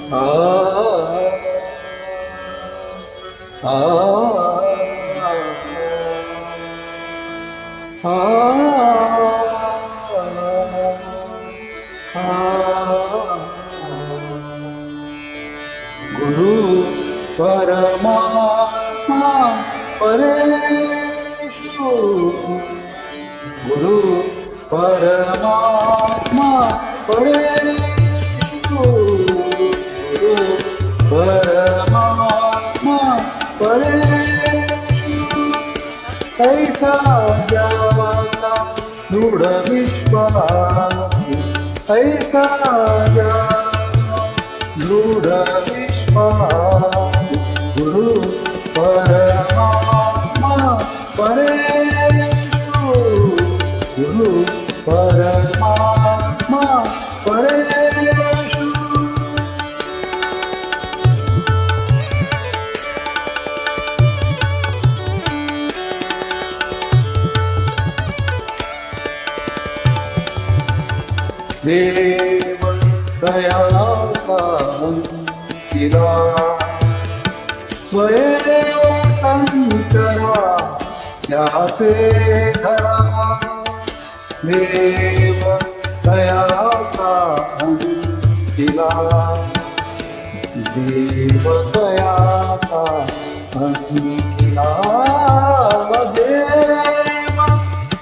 आ आ गुरु परमात्मा परेशु गुरु परमात्मा परेशु गुरु परमात्मा परेशु ऐसा ज्याचा दृढ विश्वास ऐसा दृढ विश्वास गुरु परमात्मा परेशु गुरु परमात्मा परेशु देव दयाचा मंदिरा स्वयं संकरा त्याचे घरा देव दयाचा मंदिरा देव दयाचा मंदिरा देव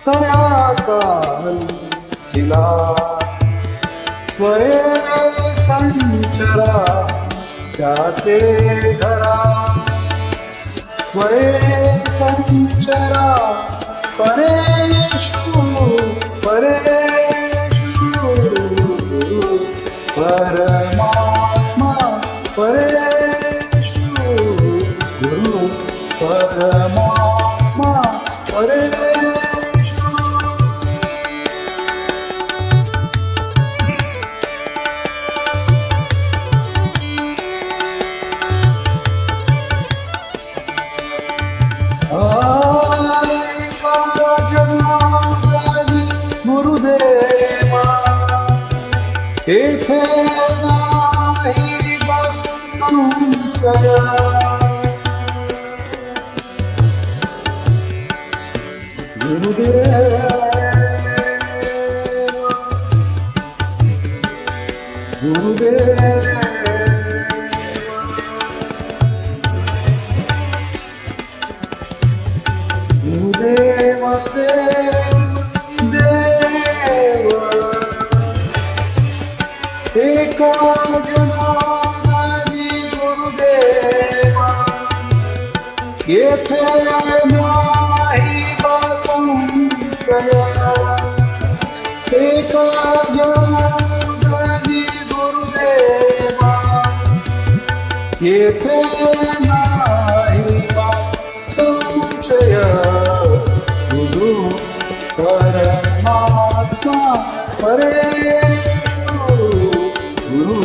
दयाचा मंदिरा स्वयं संचरा त्याचे घरा स्वयं संचरा परेशु परेशु परमात्मा परेशु गुरु परमात्मा परेशु गुरुदेवा येथे नाही संशय गुरुदेवा एका जनाची गुरुदेवा येथे नाही संशय एका जनाची गुरुदेवा येथे नाही संशय गुरु परमात्मा परेशु गुरु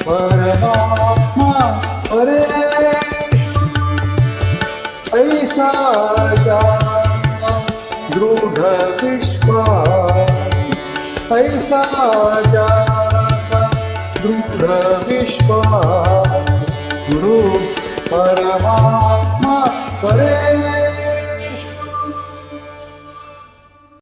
परमात्मा परेशु ऐसा ज्याचा दृढ विश्वास ऐसा ज्याचा दृढ विश्वास गुरु परमात्मा